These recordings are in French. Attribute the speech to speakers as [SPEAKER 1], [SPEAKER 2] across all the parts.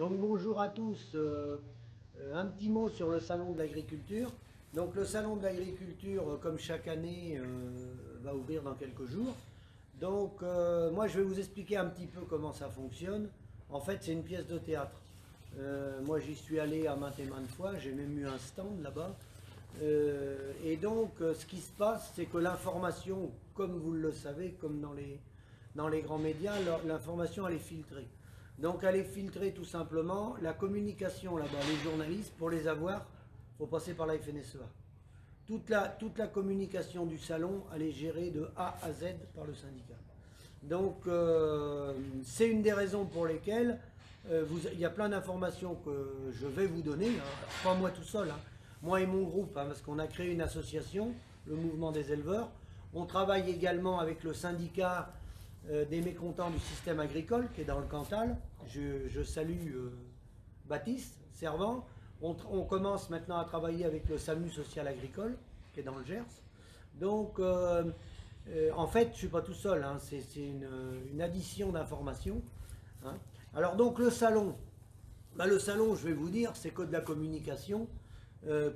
[SPEAKER 1] Donc bonjour à tous, un petit mot sur le salon de l'agriculture. Donc le salon de l'agriculture, comme chaque année, va ouvrir dans quelques jours. Donc moi je vais vous expliquer un petit peu comment ça fonctionne. En fait c'est une pièce de théâtre. Moi j'y suis allé à maintes et maintes fois, j'ai même eu un stand là-bas. Et donc ce qui se passe c'est que l'information, comme vous le savez, comme dans les grands médias, l'information elle est filtrée. Donc elle est filtrée tout simplement. La communication là-bas, les journalistes, pour les avoir, il faut passer par la FNSEA. Toute la communication du salon, elle est gérée de A à Z par le syndicat. Donc c'est une des raisons pour lesquelles il y a plein d'informations que je vais vous donner, hein. Pas moi tout seul, hein. Moi et mon groupe, hein, parce qu'on a créé une association, le mouvement des éleveurs. On travaille également avec le syndicat des mécontents du système agricole qui est dans le Cantal. Je salue Baptiste Servant. On commence maintenant à travailler avec le SAMU social agricole qui est dans le Gers. Donc en fait je ne suis pas tout seul, hein, c'est une addition d'informations, hein. Alors donc le salon, le salon je vais vous dire c'est que de la communication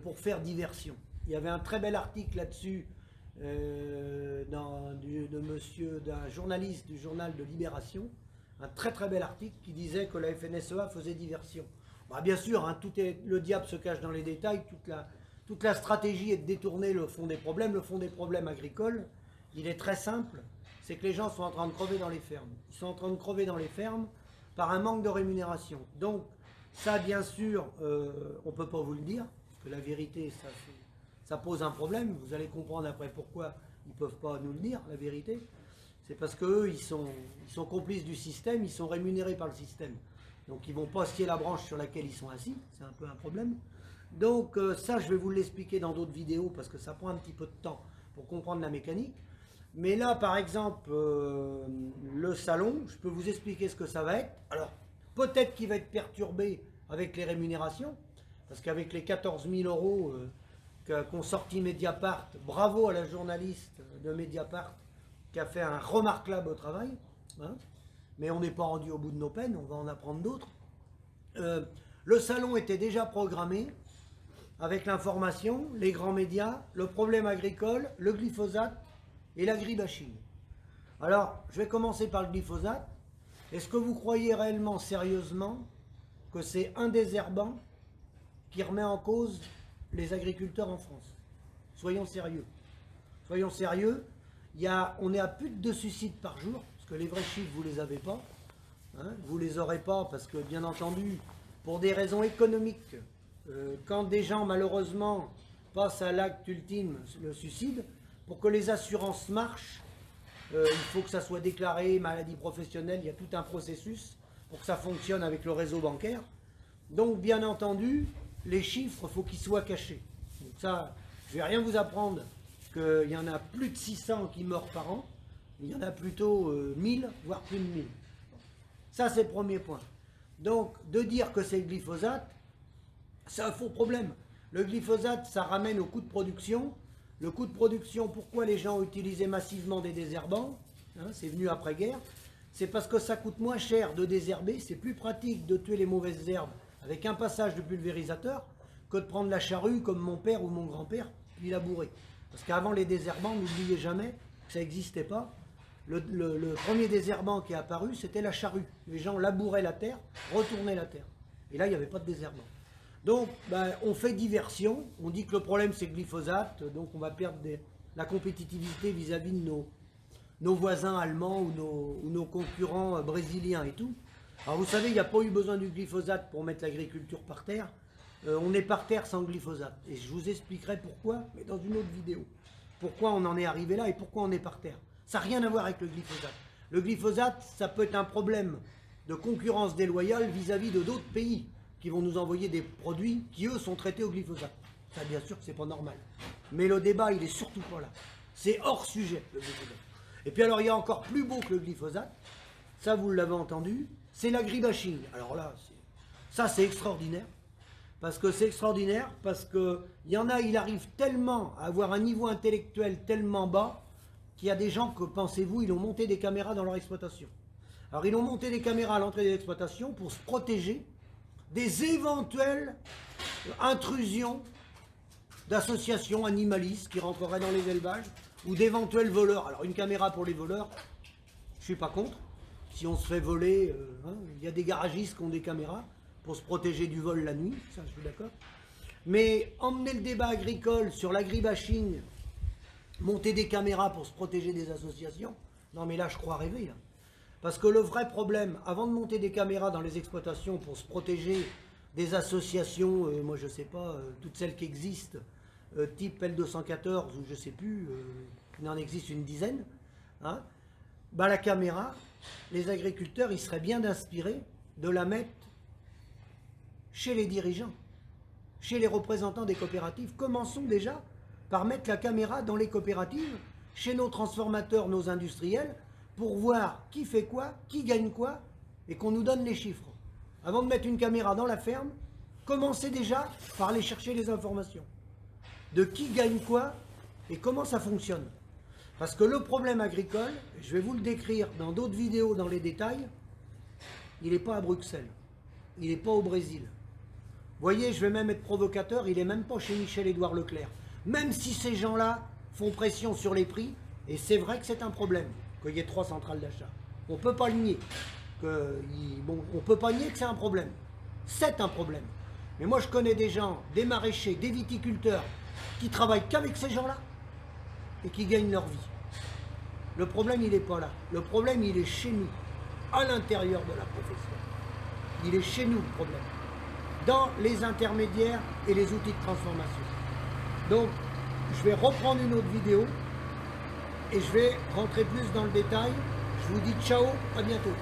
[SPEAKER 1] pour faire diversion. Il y avait un très bel article là-dessus d'un journaliste du journal de Libération, un très très bel article qui disait que la FNSEA faisait diversion. Bah, bien sûr, hein, le diable se cache dans les détails, toute la stratégie est de détourner le fond des problèmes. Le fond des problèmes agricoles, il est très simple, c'est que les gens sont en train de crever dans les fermes. Ils sont en train de crever dans les fermes par un manque de rémunération. Donc ça, bien sûr, on ne peut pas vous le dire, parce que la vérité, ça pose un problème. Vous allez comprendre après pourquoi ils ne peuvent pas nous le dire, la vérité. C'est parce qu'eux, ils sont complices du système, ils sont rémunérés par le système. Donc ils ne vont pas scier la branche sur laquelle ils sont assis, c'est un peu un problème. Donc ça, je vais vous l'expliquer dans d'autres vidéos, parce que ça prend un petit peu de temps pour comprendre la mécanique. Mais là, par exemple, le salon, je peux vous expliquer ce que ça va être. Alors, peut-être qu'il va être perturbé avec les rémunérations, parce qu'avec les 14 000 euros qu'ont sorti Mediapart, bravo à la journaliste de Mediapart qui a fait un remarquable travail, hein, mais on n'est pas rendu au bout de nos peines, on va en apprendre d'autres. Le salon était déjà programmé avec l'information, les grands médias, le problème agricole, le glyphosate et l'agribashing. Alors, je vais commencer par le glyphosate. Est-ce que vous croyez réellement, sérieusement, que c'est un désherbant qui remet en cause les agriculteurs en France? Soyons sérieux. Soyons sérieux. On est à plus de 2 suicides par jour, parce que les vrais chiffres, vous ne les avez pas. Hein, vous ne les aurez pas parce que, bien entendu, pour des raisons économiques, quand des gens, malheureusement, passent à l'acte ultime, le suicide, pour que les assurances marchent, il faut que ça soit déclaré, maladie professionnelle, il y a tout un processus pour que ça fonctionne avec le réseau bancaire. Donc, bien entendu, les chiffres, il faut qu'ils soient cachés. Donc ça, je ne vais rien vous apprendre qu'il y en a plus de 600 qui meurent par an, il y en a plutôt 1000, voire plus de 1000. Ça, c'est le premier point. Donc, de dire que c'est le glyphosate, c'est un faux problème. Le glyphosate, ça ramène au coût de production. Le coût de production, pourquoi les gens ont utilisé massivement des désherbants, hein, c'est venu après-guerre, c'est parce que ça coûte moins cher de désherber, c'est plus pratique de tuer les mauvaises herbes avec un passage de pulvérisateur que de prendre la charrue comme mon père ou mon grand-père, puis labourer. Parce qu'avant les désherbants, n'oubliez jamais que ça n'existait pas. Le premier désherbant qui est apparu, c'était la charrue. Les gens labouraient la terre, retournaient la terre. Et là, il n'y avait pas de désherbant. Donc, on fait diversion. On dit que le problème, c'est le glyphosate. Donc, on va perdre la compétitivité vis-à-vis de nos voisins allemands ou nos concurrents brésiliens et tout. Alors, vous savez, il n'y a pas eu besoin du glyphosate pour mettre l'agriculture par terre. On est par terre sans glyphosate. Et je vous expliquerai pourquoi, mais dans une autre vidéo. Pourquoi on en est arrivé là et pourquoi on est par terre. Ça n'a rien à voir avec le glyphosate. Le glyphosate, ça peut être un problème de concurrence déloyale vis-à-vis de d'autres pays qui vont nous envoyer des produits qui, eux, sont traités au glyphosate. Ça, bien sûr que c'est pas normal. Mais le débat, il est surtout pas là. C'est hors sujet, le glyphosate. Et puis alors, il y a encore plus beau que le glyphosate, ça, vous l'avez entendu, c'est l'agribashing. Alors là, ça, c'est extraordinaire. Parce que c'est extraordinaire, parce qu'il y en a, il arrive tellement à avoir un niveau intellectuel tellement bas, qu'il y a des gens que, pensez-vous, ils ont monté des caméras dans leur exploitation. Alors, ils ont monté des caméras à l'entrée de l'exploitation pour se protéger des éventuelles intrusions d'associations animalistes qui rentreraient dans les élevages ou d'éventuels voleurs. Alors une caméra pour les voleurs, je ne suis pas contre. Si on se fait voler, il y a des garagistes qui ont des caméras pour se protéger du vol la nuit, ça je suis d'accord. Mais emmener le débat agricole sur l'agribashing, monter des caméras pour se protéger des associations, non mais là je crois rêver. Là. Parce que le vrai problème, avant de monter des caméras dans les exploitations pour se protéger des associations, moi je sais pas, toutes celles qui existent, type L214 ou je sais plus, il en existe une dizaine, hein, bah la caméra, les agriculteurs, ils seraient bien d'inspirer de la mettre chez les dirigeants, chez les représentants des coopératives. Commençons déjà par mettre la caméra dans les coopératives, chez nos transformateurs, nos industriels, pour voir qui fait quoi, qui gagne quoi, et qu'on nous donne les chiffres. Avant de mettre une caméra dans la ferme, commencez déjà par aller chercher les informations de qui gagne quoi et comment ça fonctionne. Parce que le problème agricole, je vais vous le décrire dans d'autres vidéos dans les détails, il n'est pas à Bruxelles, il n'est pas au Brésil. Vous voyez, je vais même être provocateur, il n'est même pas chez Michel-Édouard Leclerc. Même si ces gens-là font pression sur les prix, et c'est vrai que c'est un problème, qu'il y ait 3 centrales d'achat. On ne peut pas le nier. On ne peut pas nier que c'est un problème. C'est un problème. Mais moi je connais des gens, des maraîchers, des viticulteurs, qui travaillent qu'avec ces gens-là et qui gagnent leur vie. Le problème, il n'est pas là. Le problème, il est chez nous, à l'intérieur de la profession. Il est chez nous, le problème. Dans les intermédiaires et les outils de transformation. Donc, je vais reprendre une autre vidéo et je vais rentrer plus dans le détail. Je vous dis ciao, à bientôt.